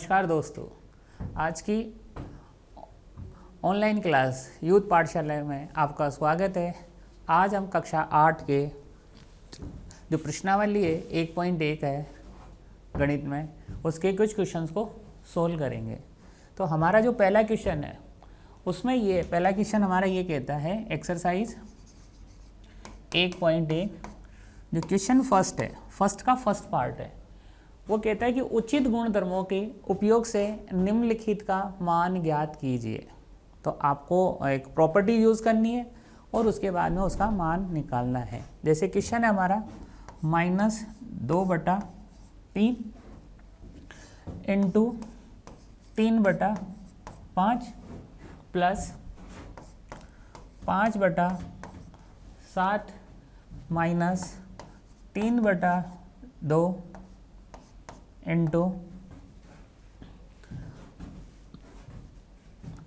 नमस्कार दोस्तों, आज की ऑनलाइन क्लास यूथ पाठशाला में आपका स्वागत है। आज हम कक्षा 8 के जो प्रश्नावली है 1.1 है गणित में, उसके कुछ क्वेश्चंस को सोल्व करेंगे। तो हमारा जो पहला क्वेश्चन है उसमें ये पहला क्वेश्चन हमारा ये कहता है एक्सरसाइज 1.1 जो क्वेश्चन फर्स्ट है, फर्स्ट का फर्स्ट पार्ट है, वो कहता है कि उचित गुणधर्मों के उपयोग से निम्नलिखित का मान ज्ञात कीजिए। तो आपको एक प्रॉपर्टी यूज़ करनी है और उसके बाद में उसका मान निकालना है। जैसे क्वेश्चन है हमारा -2/3 इंटू 3/5 प्लस 5/7 माइनस 3/2 इंटू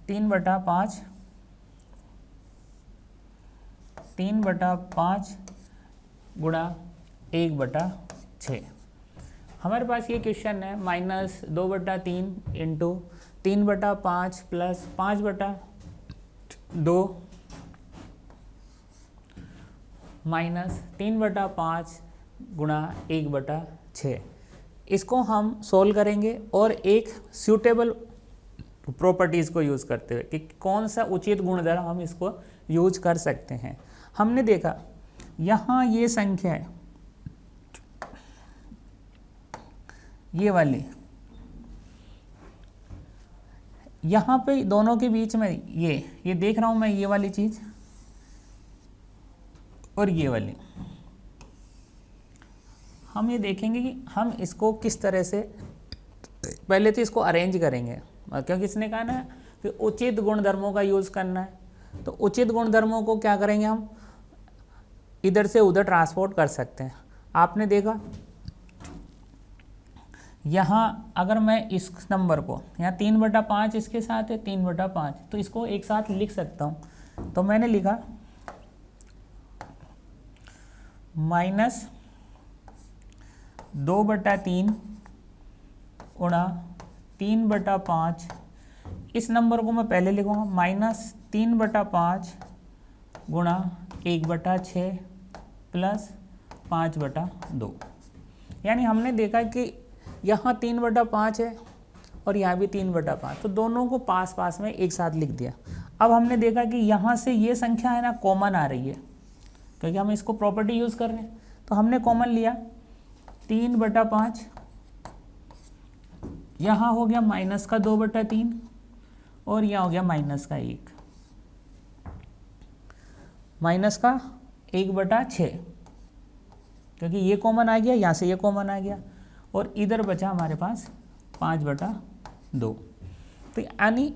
3/5 गुणा 1/6। हमारे पास ये क्वेश्चन है -2/3 इंटू 3/5 प्लस 5/2 माइनस 3/5 गुणा 1/6। इसको हम सोल्व करेंगे और एक सूटेबल प्रॉपर्टीज़ को यूज़ करते हुए कि कौन सा उचित गुणधर्म हम इसको यूज कर सकते हैं। हमने देखा यहाँ ये संख्या है, ये वाली, यहाँ पे दोनों के बीच में ये देख रहा हूँ मैं, ये वाली चीज़ और ये वाली। हम ये देखेंगे कि हम इसको किस तरह से, पहले तो इसको अरेंज करेंगे क्योंकि इसने कहा ना कि उचित गुणधर्मों का यूज़ करना है। तो उचित गुणधर्मों को क्या करेंगे, हम इधर से उधर ट्रांसपोर्ट कर सकते हैं। आपने देखा यहाँ अगर मैं इस नंबर को यहाँ 3/5 इसके साथ है 3/5, तो इसको एक साथ लिख सकता हूँ। तो मैंने लिखा -2/3 गुणा 3/5। इस नंबर को मैं पहले लिखूँगा -3/5 गुणा 1/6 प्लस 5/2। यानी हमने देखा कि यहाँ 3/5 है और यहाँ भी 3/5, तो दोनों को पास पास में एक साथ लिख दिया। अब हमने देखा कि यहाँ से ये संख्या है ना कॉमन आ रही है क्योंकि हम इसको प्रॉपर्टी यूज़ कर रहे हैं। तो हमने कॉमन लिया 3/5, यहाँ हो गया -2/3 और यहाँ हो गया -1 -1/6 क्योंकि ये कॉमन आ गया, यहाँ से ये कॉमन आ गया और इधर बचा हमारे पास 5/2। तो यानी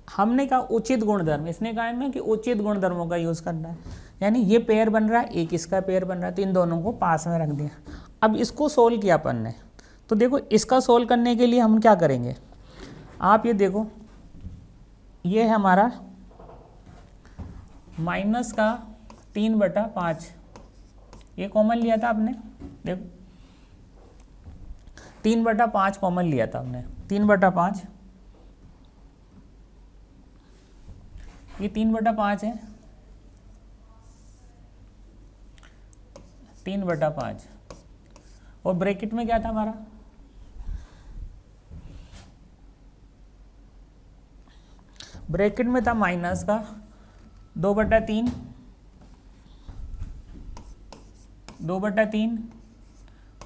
हमने कहा उचित गुणधर्म, इसने कहा है ना कि उचित गुणधर्मों का यूज़ करना है। यानी ये पेयर बन रहा है, एक इसका पेयर बन रहा है, तो इन दोनों को पास में रख दिया। अब इसको सोल्व किया अपन ने, तो देखो इसका सोल्व करने के लिए हम क्या करेंगे, आप ये देखो, ये है हमारा -3/5, ये कॉमन लिया था आपने, देखो 3/5 कॉमन लिया था हमने, 3/5, ये 3/5 है, 3/5 और ब्रैकेट में क्या था हमारा, ब्रैकेट में था -2/3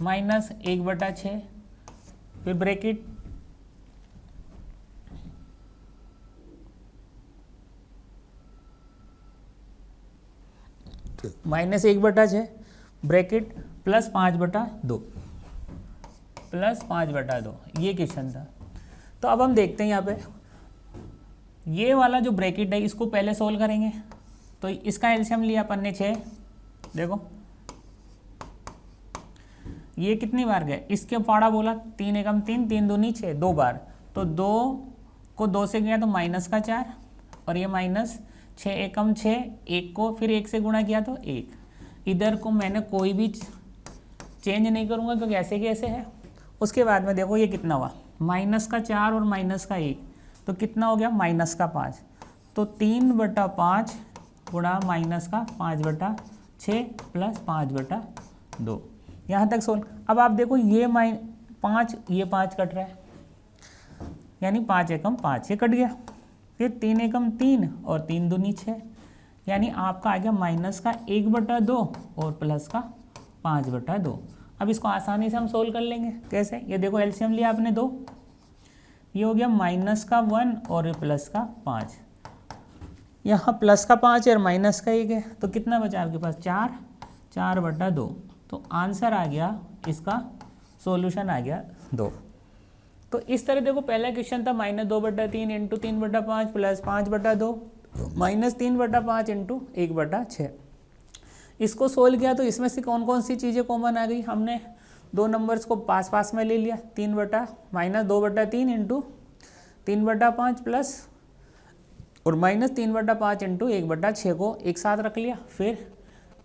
माइनस 1/6, फिर ब्रैकेट -1/6 ब्रैकेट प्लस 5/2 ये क्वेश्चन था। तो अब हम देखते हैं यहाँ पे ये वाला जो ब्रैकेट है इसको पहले सोल्व करेंगे। तो इसका एलसीएम लिया अपन ने 6, देखो ये कितनी बार गए, इसके फाड़ा बोला 3 एकम 3, 3 दूनी 6, 2 बार, तो 2 को 2 से गया तो -4 और ये -6 एकम 6, 1 को फिर 1 से गुणा किया तो 1। इधर को मैंने कोई भी चेंज नहीं करूँगा क्योंकि ऐसे के ऐसे है। उसके बाद में देखो ये कितना हुआ, माइनस का 4 और माइनस का 1, तो कितना हो गया माइनस का 5। तो 3/5 गुणा माइनस का 5/6 प्लस 5/2। यहाँ तक सोल्व। अब आप देखो ये 5, ये 5 कट रहा है, यानी 5 एकम 5, ये कट गया। फिर 3 एकम 3 और 3 दूनी 6, यानी आपका आ गया माइनस का 1/2 और प्लस का 5/2। अब इसको आसानी से हम सोल्व कर लेंगे। कैसे? ये देखो एलसीएम लिया आपने 2, ये हो गया माइनस का 1 और प्लस का 5। यहाँ प्लस का 5 और माइनस का 1 है, तो कितना बचा आपके पास 4, 4/2। तो आंसर आ गया, इसका सॉल्यूशन आ गया 2। तो इस तरह देखो पहला क्वेश्चन था -2/3 इंटू 3/5 प्लस 5/2 -3/5 इंटू 1/6। इसको सोल्व किया तो इसमें से कौन कौन सी चीज़ें कॉमन आ गई। हमने दो नंबर्स को पास पास में ले लिया, -2/3 इंटू 3/5 प्लस और -3/5 इंटू 1/6 को एक साथ रख लिया। फिर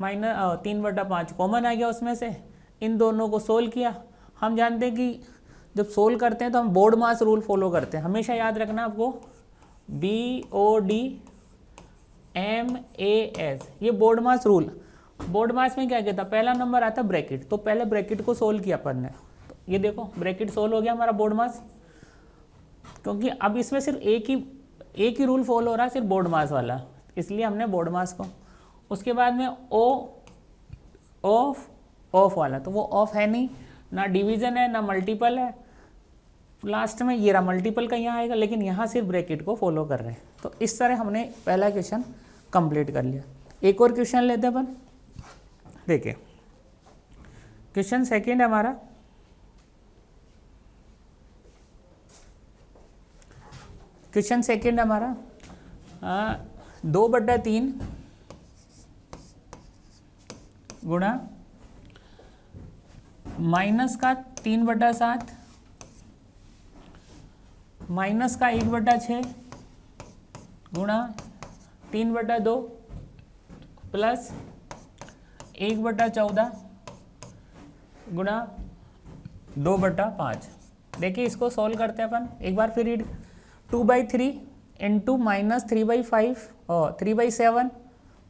-3/5 कॉमन आ गया उसमें से, इन दोनों को सोल्व किया। हम जानते हैं कि जब सोल्व करते हैं तो हम बोर्ड मास रूल फॉलो करते हैं, हमेशा याद रखना आपको, BODMAS, ये बोर्ड मास रूल। बोर्ड मास में क्या कहता है, पहला नंबर आता है ब्रैकेट, तो पहले ब्रैकेट को सोल्व किया अपन ने। तो ये देखो ब्रैकेट सोल्व हो गया हमारा बोर्ड मास, क्योंकि अब इसमें सिर्फ एक ही रूल फॉलो हो रहा है, सिर्फ बोर्ड मास वाला, इसलिए हमने बोर्ड मास को। उसके बाद में ऑफ वाला, तो वो ऑफ है नहीं, ना डिवीजन है ना मल्टीपल है। लास्ट में ये रहा मल्टीपल का यहाँ आएगा, लेकिन यहाँ सिर्फ ब्रैकेट को फॉलो कर रहे हैं। तो इस तरह हमने पहला क्वेश्चन कंप्लीट कर लिया। एक और क्वेश्चन लेते हैं अपन, देखिए क्वेश्चन सेकंड है हमारा। क्वेश्चन सेकंड हमारा 2/3 गुणा माइनस का 3/7 माइनस का 1/6 गुणा 3/2 प्लस 1/14 गुणा 2/5। देखिए इसको सॉल्व करते हैं अपन एक बार फिर रीड। 2/3 इंटू -3/5 और 3/7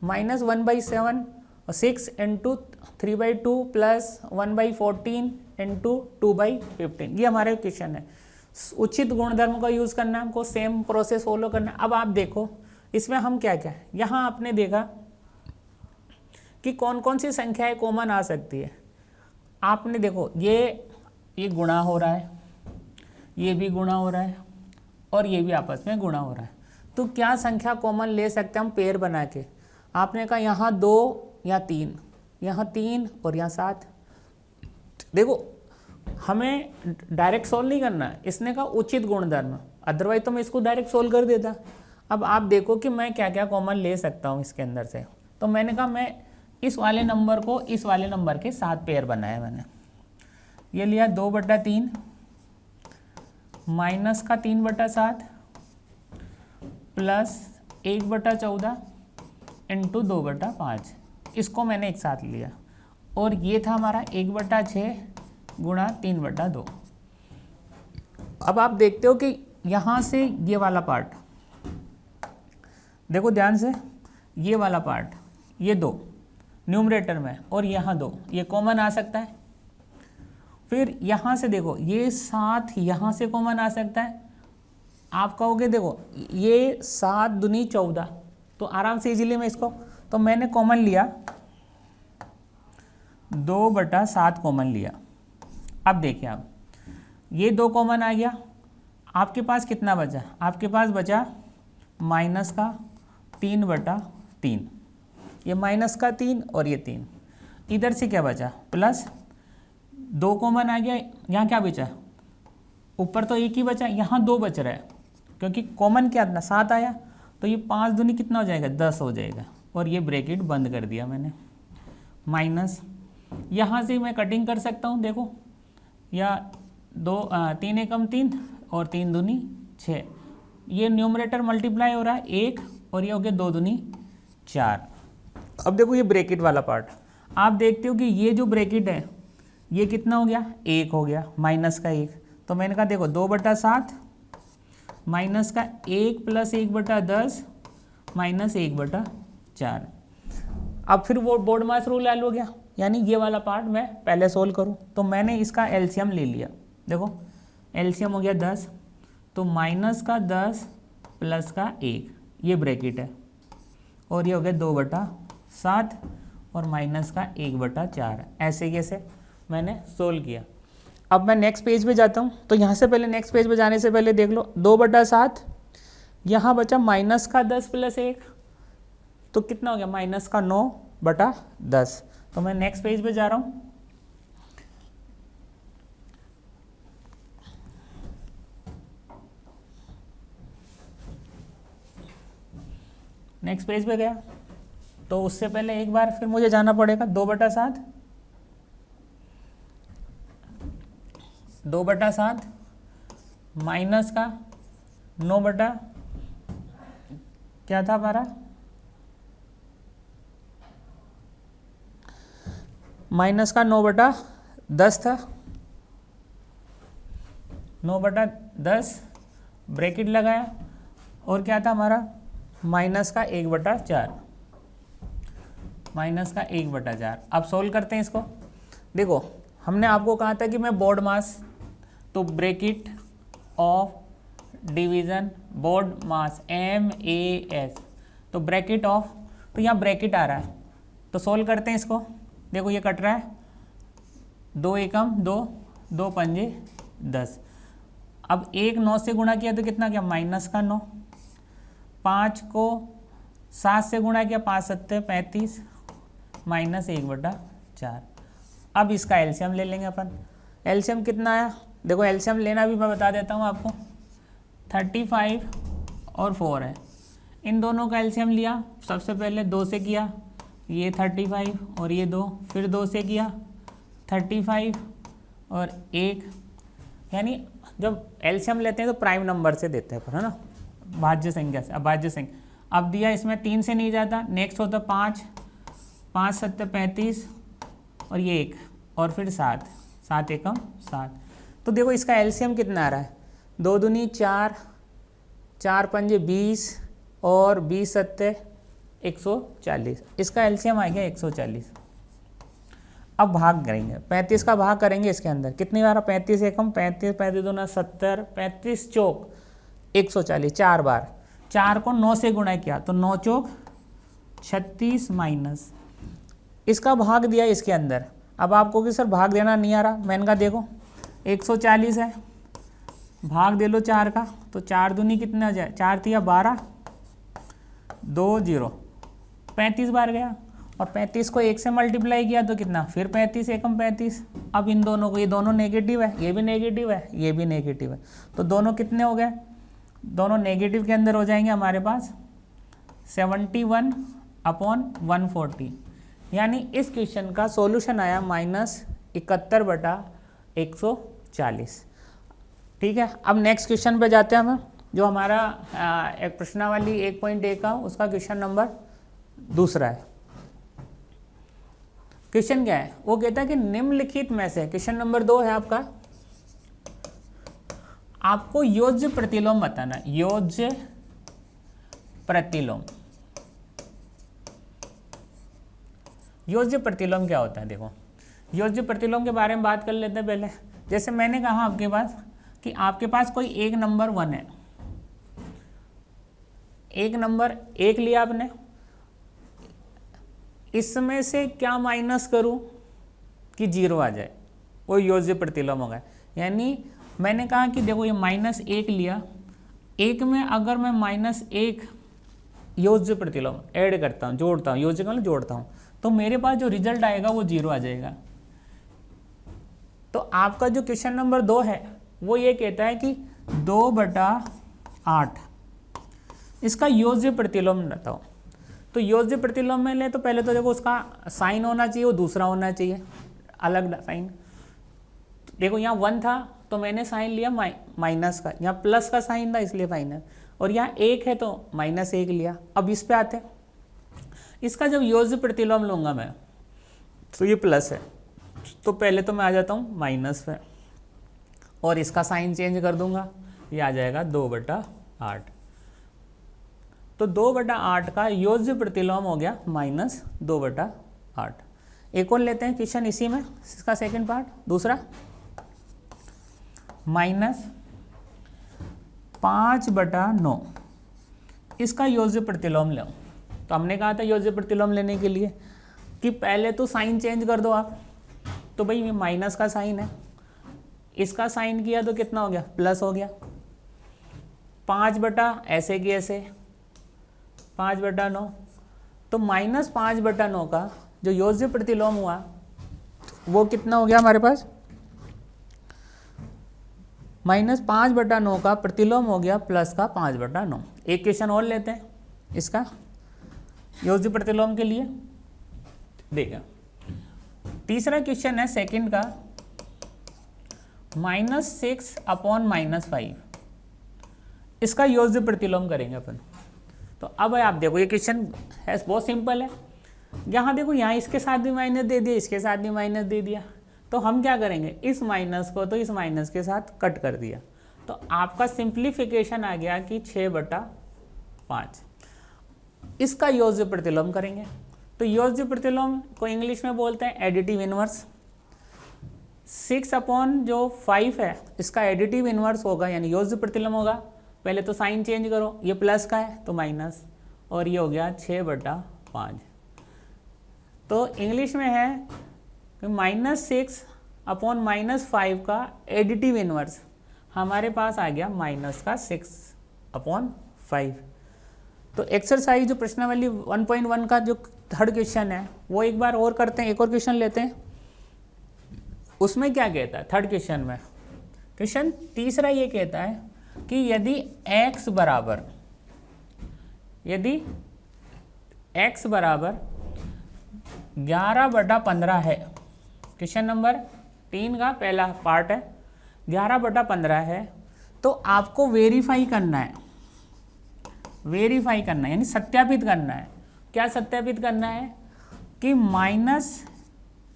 -1/7 और 6 इंटू 3/2 प्लस 1/14 इंटू 2/15। ये हमारे क्वेश्चन है। उचित गुणधर्म का यूज़ करना है हमको, सेम प्रोसेस फॉलो करना है। अब आप देखो इसमें हम क्या क्या है, यहाँ आपने देखा कि कौन कौन सी संख्याएं कॉमन आ सकती है। आपने देखो ये गुणा हो रहा है, ये भी गुणा हो रहा है और ये भी आपस में गुणा हो रहा है। तो क्या संख्या कॉमन ले सकते हैं हम पेयर बना के। आपने कहा यहाँ 2 या 3, यहाँ 3 और यहाँ 7। देखो हमें डायरेक्ट सोल्व नहीं करना है, इसने कहा उचित गुणधर्म, अदरवाइज तो मैं इसको डायरेक्ट सोल्व कर देता। अब आप देखो कि मैं क्या क्या कॉमन ले सकता हूँ इसके अंदर से। तो मैंने कहा मैं इस वाले नंबर को इस वाले नंबर के साथ पेयर बनाया। मैंने ये लिया 2/3 माइनस का 3/7 प्लस 1/14 इंटू 2/5, इसको मैंने एक साथ लिया। और ये था हमारा 1/6 गुणा 3/2। अब आप देखते हो कि यहाँ से ये वाला पार्ट, देखो ध्यान से, ये वाला पार्ट, ये 2 न्यूमरेटर में और यहाँ 2, ये कॉमन आ सकता है। फिर यहाँ से देखो ये 7 यहाँ से कॉमन आ सकता है। आप कहोगे देखो ये 7 दूनी 14, तो आराम से इजीली मैं इसको, तो मैंने कॉमन लिया 2/7 कॉमन लिया। अब देखिए आप ये 2 कॉमन आ गया, आपके पास कितना बचा, आपके पास बचा माइनस का 3/3, ये माइनस का 3 और ये 3। इधर से क्या बचा प्लस 2 कॉमन आ गया, यहाँ क्या बचा, ऊपर तो एक ही बचा, यहाँ 2 बच रहा है, क्योंकि कॉमन क्या था 7 आया, तो ये 5 दूनी कितना हो जाएगा 10 हो जाएगा। और ये ब्रैकेट बंद कर दिया मैंने, माइनस यहाँ से मैं कटिंग कर सकता हूँ, देखो या 3 एकम 3 और 3 दूनी 6, ये न्यूमरेटर मल्टीप्लाई हो रहा है 1 और ये हो गया 2 दूनी 4। अब देखो ये ब्रैकेट वाला पार्ट, आप देखते हो कि ये जो ब्रैकेट है ये कितना हो गया 1 हो गया, माइनस का 1, तो मैंने कहा देखो 2/7 माइनस का 1 + 1/10 माइनस 1/4। अब फिर वो बोर्ड मास रूल लागू हो गया, यानी ये वाला पार्ट मैं पहले सोल्व करूँ। तो मैंने इसका एलसीएम ले लिया, देखो एलसीएम हो गया 10, तो माइनस का 10 प्लस का 1, ये ब्रैकेट है, और ये हो गया 2/7 और माइनस का 1/4। ऐसे कैसे मैंने सोल्व किया। अब मैं नेक्स्ट पेज पे जाता हूँ, तो यहाँ से पहले नेक्स्ट पेज पे जाने से पहले देख लो 2/7, यहाँ बचा माइनस का 10 प्लस 1, तो कितना हो गया माइनस का 9/10। तो मैं नेक्स्ट पेज पे जा रहा हूँ। नेक्स्ट पेज पे गया, तो उससे पहले एक बार फिर मुझे जाना पड़ेगा 2/7 माइनस का 9 क्या था हमारा, माइनस का 9/10 था, 9/10 ब्रैकेट लगाया, और क्या था हमारा माइनस का 1/4, माइनस का 1/4। अब सोल्व करते हैं इसको। देखो हमने आपको कहा था कि मैं बोर्ड मास, तो bracket of division board mass MAS, तो ब्रैकेट ऑफ, तो यहाँ ब्रैकेट आ रहा है, तो सोल्व करते हैं इसको। देखो ये कट रहा है, 2 एकम 2, 2 पंजे 10। अब 1 9 से गुणा किया तो कितना किया माइनस का 9, 5 को 7 से गुणा किया 5 7 35 माइनस 1/4। अब इसका एलसीएम ले लेंगे अपन। एलसीएम कितना आया, देखो एलसीएम लेना भी मैं बता देता हूँ आपको, 35 और 4 है, इन दोनों का एलसीएम लिया। सबसे पहले 2 से किया, ये 35 और ये 2, फिर 2 से किया 35 और 1, यानी जब एलसीएम लेते हैं तो प्राइम नंबर से देते हैं, है ना, भाज्य संख्या से। अब भाज्य संख्या अब दिया, इसमें 3 से नहीं जाता, नेक्स्ट होता 5, 5 7 35 और ये 1 और फिर 7, 7 एकम 7। तो देखो इसका एलसीएम कितना आ रहा है, 2 दूनी 4, 4 पंजे 20 और 20 7 140, इसका एलसीएम आ गया 140। अब भाग करेंगे, 35 का भाग करेंगे इसके अंदर, कितनी बार 35 एकम 35, 35 दूना 70, 35 चौक 140, 4 बार, 4 को 9 से गुणा किया तो 9 चौक 36 माइनस, इसका भाग दिया इसके अंदर। अब आपको कि सर भाग देना नहीं आ रहा, मैंने कहा देखो 140 है, भाग दे लो 4 का, तो 4 दूनी कितना आ जाए, 4 तिया 12, 2 0, 35 बार गया, और 35 को 1 से मल्टीप्लाई किया तो कितना, फिर 35 एकम 35। अब इन दोनों को, ये दोनों नेगेटिव है, ये भी नेगेटिव है, ये भी नेगेटिव है, तो दोनों कितने हो गए, दोनों नेगेटिव के अंदर हो जाएंगे हमारे पास 71/140, यानी इस क्वेश्चन का सॉल्यूशन आया -71/140। ठीक है, अब नेक्स्ट क्वेश्चन पे जाते हैं हम, जो हमारा एक प्रश्नावली 1.1 का, उसका क्वेश्चन नंबर दूसरा है। क्वेश्चन क्या है, वो कहता है कि निम्नलिखित में से, क्वेश्चन नंबर 2 है आपका, आपको योज्य प्रतिलोम बताना है। योज्य प्रतिलोम, योज्य प्रतिलोम क्या होता है, देखो योज्य प्रतिलोम के बारे में बात कर लेते हैं पहले। जैसे मैंने कहा आपके पास कि आपके पास कोई एक नंबर 1 है, एक नंबर 1 लिया आपने, इसमें से क्या माइनस करूं कि 0 आ जाए, वो योज्य प्रतिलोम होगा। यानी मैंने कहा कि देखो ये -1 लिया, 1 में अगर मैं -1 योज्य प्रतिलोम ऐड करता हूँ, जोड़ता हूँ, योज्य मतलब जोड़ता हूँ, तो मेरे पास जो रिजल्ट आएगा वो 0 आ जाएगा। तो आपका जो क्वेश्चन नंबर 2 है वो ये कहता है कि 2/8 इसका योज्य प्रतिलोम बताओ। तो योज्य प्रतिलोम में ले तो पहले तो देखो उसका साइन होना चाहिए, वो दूसरा होना चाहिए, अलग साइन। देखो यहाँ 1 था तो मैंने साइन लिया माइनस का, यहाँ प्लस का साइन था इसलिए माइनस, और यहाँ 1 है तो -1 लिया। अब इस पे आते हैं, इसका जब योज्य प्रतिलोम लूँगा मैं तो ये प्लस है, तो पहले तो मैं आ जाता हूँ माइनस पे, और इसका साइन चेंज कर दूंगा, ये आ जाएगा 2/8। तो 2/8 का योज्य प्रतिलोम हो गया -2/8। एक और लेते हैं क्वेश्चन इसी में, इसका सेकंड पार्ट, दूसरा -5/9 इसका योज्य प्रतिलोम लो। तो हमने कहा था योज्य प्रतिलोम लेने के लिए कि पहले तो साइन चेंज कर दो आप। तो भाई ये माइनस का साइन है, इसका साइन किया तो कितना हो गया, प्लस हो गया। 5 ऐसे की ऐसे 5/9, तो -5/9 का जो योज्य प्रतिलोम हुआ वो कितना हो गया हमारे पास, -5/9 का प्रतिलोम हो गया प्लस का 5/9। एक क्वेश्चन और लेते हैं इसका योज्य प्रतिलोम के लिए, देखिए तीसरा क्वेश्चन है सेकंड का, -6/-5 इसका योज्य प्रतिलोम करेंगे अपन। तो अब आप देखो ये क्वेश्चन है बहुत सिंपल है। यहाँ देखो यहाँ इसके साथ भी माइनस दे दिया, इसके साथ भी माइनस दे दिया, तो हम क्या करेंगे, इस माइनस को तो इस माइनस के साथ कट कर दिया, तो आपका सिंप्लीफिकेशन आ गया कि 6/5। इसका योज्य प्रतिलोम करेंगे। तो योज्य प्रतिलोम को इंग्लिश में बोलते हैं एडिटिव इनवर्स। 6/5 है, इसका एडिटिव इनवर्स होगा यानी योज्य प्रतिलोम होगा। पहले तो साइन चेंज करो, ये प्लस का है तो माइनस, और ये हो गया 6/5। तो इंग्लिश में है कि -6/-5 का एडिटिव इनवर्स हमारे पास आ गया -6/5। तो एक्सरसाइज जो प्रश्नावली 1.1 का जो थर्ड क्वेश्चन है वो एक बार और करते हैं, एक और क्वेश्चन लेते हैं। उसमें क्या कहता है थर्ड क्वेश्चन में, क्वेश्चन तीसरा ये कहता है कि यदि x बराबर 11/15 है, क्वेश्चन नंबर 3 का पहला पार्ट है, 11/15 है, तो आपको वेरीफाई करना है यानी सत्यापित करना है। क्या सत्यापित करना है कि माइनस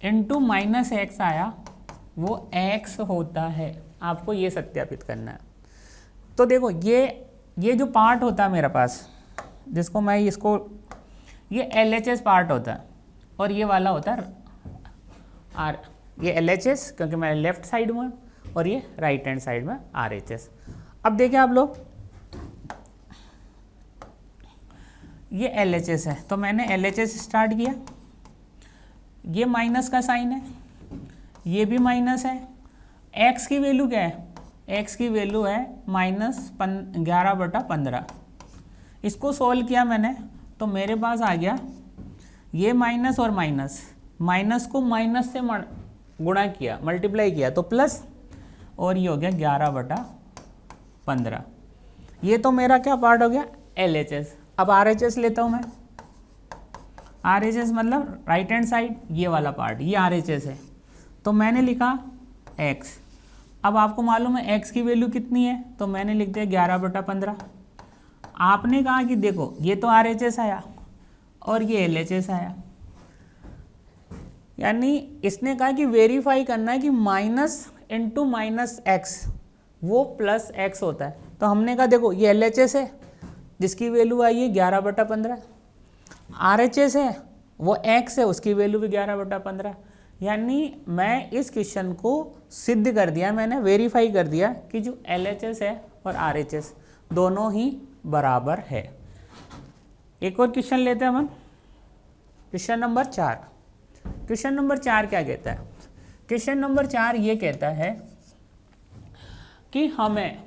इंटू माइनस एक्स आया वो x होता है, आपको ये सत्यापित करना है। तो देखो ये जो पार्ट होता है मेरे पास, जिसको मैं ये LHS पार्ट होता है और ये वाला होता है R, ये LHS क्योंकि मैं लेफ्ट साइड में और ये राइट हैंड साइड में RHS। अब देखिए आप लोग, ये LHS है तो मैंने LHS स्टार्ट किया, ये माइनस का साइन है, ये भी माइनस है। x की वैल्यू क्या है, x की वैल्यू है -11/15। इसको सोल्व किया मैंने तो मेरे पास आ गया ये माइनस और माइनस को माइनस से गुणा किया, मल्टीप्लाई किया तो प्लस, और ये हो गया 11/15। ये तो मेरा क्या पार्ट हो गया LHS। अब RHS लेता हूँ मैं, RHS मतलब राइट हैंड साइड, ये वाला पार्ट ये RHS है। तो मैंने लिखा x, अब आपको मालूम है x की वैल्यू कितनी है, तो मैंने लिख दिया 11/15। आपने कहा कि देखो ये तो RHS आया और ये LHS आया, यानी इसने कहा कि वेरीफाई करना है कि माइनस इंटू माइनस एक्स वो प्लस एक्स होता है। तो हमने कहा देखो ये LHS है जिसकी वैल्यू आई है 11/15, RHS है वो x है उसकी वैल्यू भी 11/15, यानी मैं इस क्वेश्चन को सिद्ध कर दिया, मैंने वेरीफाई कर दिया कि जो LHS है और RHS दोनों ही बराबर है। एक और क्वेश्चन लेते हैं हम, क्वेश्चन नंबर 4। क्वेश्चन नंबर 4 क्या कहता है, क्वेश्चन नंबर 4 ये कहता है कि हमें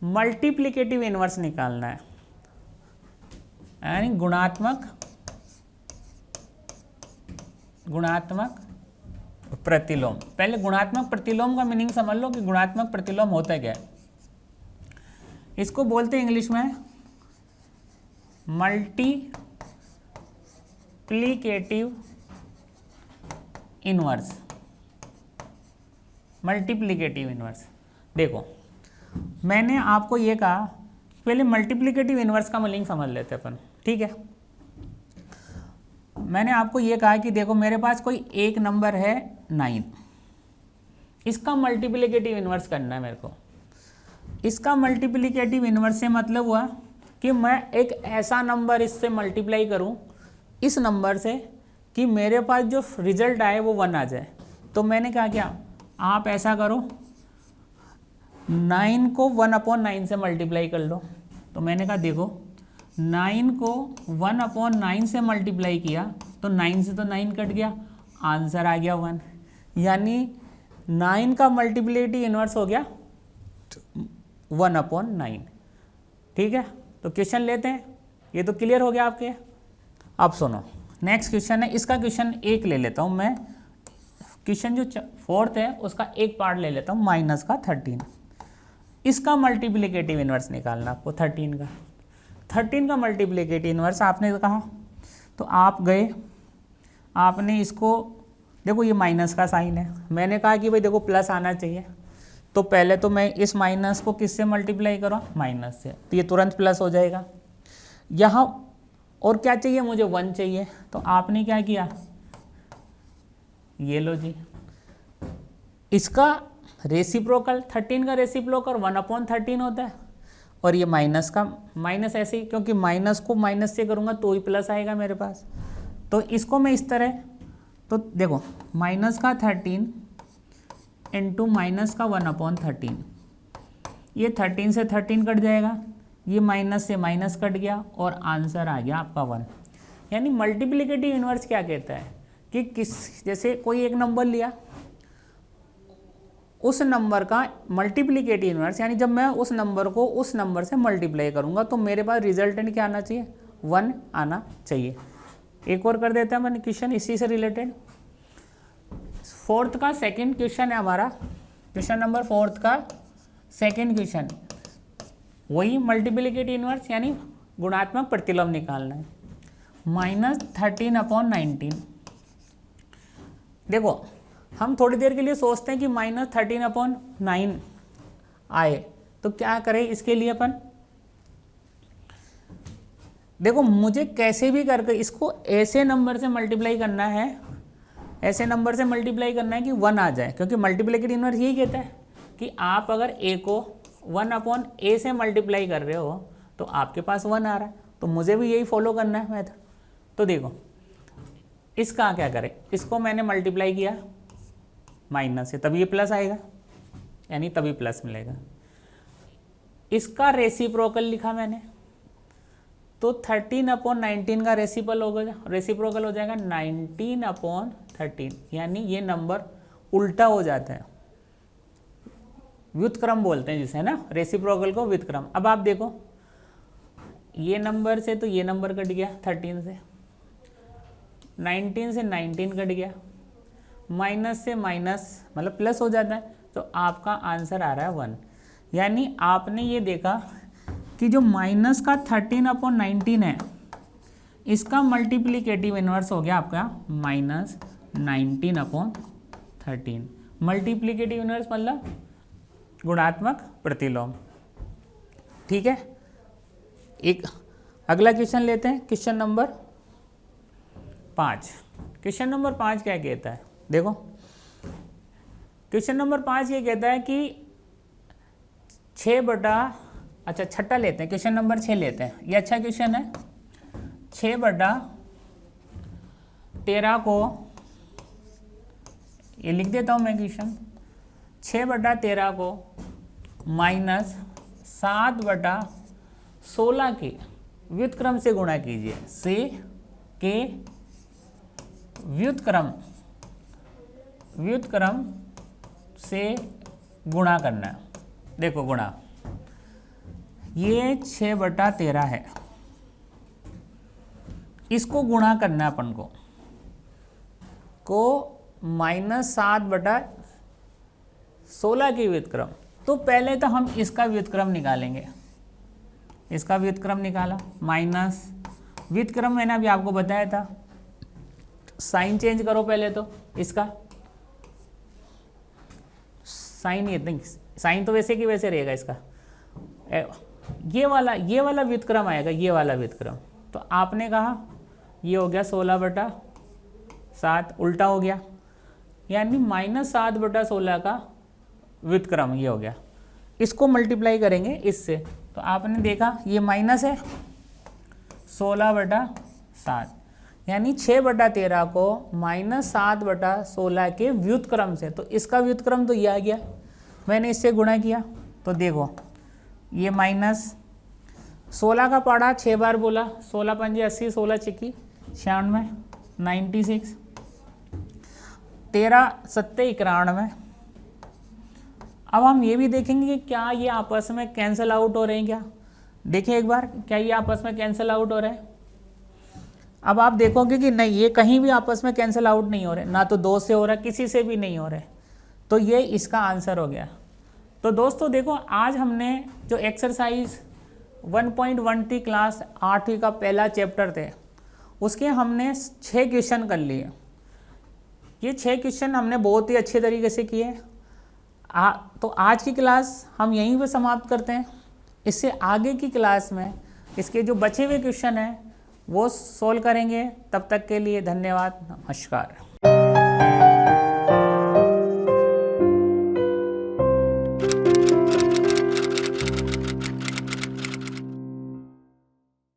मल्टीप्लिकेटिव इनवर्स निकालना है, यानी गुणात्मक प्रतिलोम। पहले गुणात्मक प्रतिलोम का मीनिंग समझ लो कि गुणात्मक प्रतिलोम होता क्या है। इसको बोलते हैं इंग्लिश में मल्टीप्लिकेटिव इनवर्स। मल्टीप्लिकेटिव इनवर्स, देखो मैंने आपको ये कहा, पहले मल्टीप्लिकेटिव इनवर्स का मीनिंग समझ लेते हैं अपन, ठीक है। मैंने आपको ये कहा कि देखो मेरे पास कोई एक नंबर है 9, इसका मल्टीप्लिकेटिव इन्वर्स करना है मेरे को। इसका मल्टीप्लिकेटिव इन्वर्स से मतलब हुआ कि मैं एक ऐसा नंबर इससे मल्टीप्लाई करूं इस नंबर से कि मेरे पास जो रिजल्ट आए वो 1 आ जाए। तो मैंने क्या किया, आप ऐसा करो 9 को 1/9 से मल्टीप्लाई कर लो। तो मैंने कहा देखो 9 को 1/9 से मल्टीप्लाई किया तो 9 से तो 9 कट गया, आंसर आ गया 1। यानी 9 का मल्टीप्लिकेटिव इन्वर्स हो गया 1/9। ठीक है, तो क्वेश्चन लेते हैं। ये तो क्लियर हो गया आपके। अब सुनो नेक्स्ट क्वेश्चन है, इसका क्वेश्चन एक ले लेता हूँ मैं। क्वेश्चन जो 4th है उसका एक पार्ट ले लेता हूँ, माइनस का 13। इसका मल्टीप्लिकेटिव इन्वर्स निकालना आपको 13 का मल्टीप्लिकेटिव इन्वर्स आपने कहा। तो आप गए, आपने इसको देखो ये माइनस का साइन है, मैंने कहा कि भाई देखो प्लस आना चाहिए। तो पहले तो मैं इस माइनस को किससे मल्टीप्लाई करूँ, माइनस से, तो ये तुरंत प्लस हो जाएगा। यहाँ और क्या चाहिए मुझे, 1 चाहिए। तो आपने क्या किया, ये लो जी, इसका रेसिप्रोकल 13 का रेसिप्रोकल 1/13 होता है। और ये माइनस का माइनस ऐसे ही, क्योंकि माइनस को माइनस से करूँगा तो ही प्लस आएगा मेरे पास। तो इसको मैं इस तरह, तो देखो माइनस का 13 इंटू माइनस का 1/13, ये 13 से 13 कट जाएगा, ये माइनस से माइनस कट गया और आंसर आ गया आपका 1। यानी मल्टीप्लिकेटिव इन्वर्स क्या कहता है कि जैसे कोई एक नंबर लिया, उस नंबर का मल्टीप्लिकेटिव इन्वर्स, यानी जब मैं उस नंबर को उस नंबर से मल्टीप्लाई करूंगा तो मेरे पास रिजल्टेंट क्या आना चाहिए, 1 आना चाहिए। एक और कर देता है मैंने क्वेश्चन इसी से रिलेटेड। 4th का सेकंड क्वेश्चन है हमारा, क्वेश्चन नंबर 4th का सेकंड क्वेश्चन, वही मल्टीप्लिकेटिव इन्वर्स यानी गुणात्मक प्रतिलोम निकालना है। -13/19। देखो हम थोड़ी देर के लिए सोचते हैं कि -13/9 आए, तो क्या करें इसके लिए अपन, देखो मुझे कैसे भी करके इसको ऐसे नंबर से मल्टीप्लाई करना है, ऐसे नंबर से मल्टीप्लाई करना है कि 1 आ जाए, क्योंकि मल्टीप्लिकेटिव इन्वर्स यही कहता है कि आप अगर a को 1/a से मल्टीप्लाई कर रहे हो तो आपके पास 1 आ रहा है। तो मुझे भी यही फॉलो करना है मेथड। तो देखो इसका क्या करें, इसको मैंने मल्टीप्लाई किया माइनस से, तभी ये प्लस आएगा, यानी तभी प्लस मिलेगा। इसका रेसिप्रोकल लिखा मैंने, तो 13/19 का रेसिप्रोकल हो जाएगा 19/13, यानी ये नंबर उल्टा हो जाता है, व्युत्क्रम बोलते हैं जिसे, है ना, रेसिप्रोकल को व्युत्क्रम। अब आप देखो ये नंबर से तो ये नंबर कट गया 13 से, 19 से 19 कट गया, माइनस से माइनस मतलब प्लस हो जाता है, तो आपका आंसर आ रहा है 1। यानी आपने ये देखा कि जो माइनस का 13/19 है, इसका मल्टीप्लिकेटिव इन्वर्स हो गया आपका -19/13। मल्टीप्लिकेटिव इन्वर्स मतलब गुणात्मक प्रतिलोम। ठीक है, एक अगला क्वेश्चन लेते हैं, क्वेश्चन नंबर 5। क्वेश्चन नंबर 5 क्या कहता है, देखो क्वेश्चन नंबर 5 ये कहता है कि 6/छठा लेते हैं, क्वेश्चन नंबर 6 लेते हैं, ये अच्छा क्वेश्चन है। 6/13 को ये लिख देता हूँ मैं क्वेश्चन, 6/13 को -7/16 के व्युत्क्रम से गुणा कीजिए, से के व्युत्क्रम से गुणा करना है। देखो गुणा, ये 6/13 है, इसको गुणा करना है अपन को -7/16 की व्युत्क्रम। तो पहले तो हम इसका व्युत्क्रम निकालेंगे, इसका व्युत्क्रम निकाला, माइनस व्युत्क्रम मैंने अभी आपको बताया था, साइन चेंज करो पहले तो, इसका साइन, ये नहीं साइन तो वैसे की वैसे रहेगा, इसका ये वाला व्युत्क्रम आएगा, ये वाला व्युत्क्रम। तो आपने कहा ये हो गया 16/7, उल्टा हो गया, यानी -7/16 का व्युत्क्रम ये हो गया, इसको मल्टीप्लाई करेंगे इससे, तो आपने देखा ये माइनस है 16/7, यानी 6/13 को -7/16 के व्युत्क्रम से, तो इसका व्युत्क्रम तो ये आ गया, मैंने इससे गुणा किया, तो देखो ये -16 का पढ़ा 6 बार बोला, 16 पंजे 80, 16 चिक्की 96, 96, 13 सत्ते 91। अब हम ये भी देखेंगे कि क्या ये आपस में कैंसिल आउट हो रहे हैं क्या, देखिए एक बार, क्या ये आपस में कैंसिल आउट हो रहे हैं। अब आप देखोगे कि नहीं, ये कहीं भी आपस में कैंसिल आउट नहीं हो रहे, ना तो 2 से हो रहा है, किसी से भी नहीं हो रहे, तो ये इसका आंसर हो गया। तो दोस्तों देखो, आज हमने जो एक्सरसाइज 1.1 क्लास 8वीं का पहला चैप्टर थे, उसके हमने 6 क्वेश्चन कर लिए। ये 6 क्वेश्चन हमने बहुत ही अच्छे तरीके से किए। तो आज की क्लास हम यहीं पे समाप्त करते हैं। इससे आगे की क्लास में इसके जो बचे हुए क्वेश्चन हैं वो सॉल्व करेंगे। तब तक के लिए धन्यवाद, नमस्कार।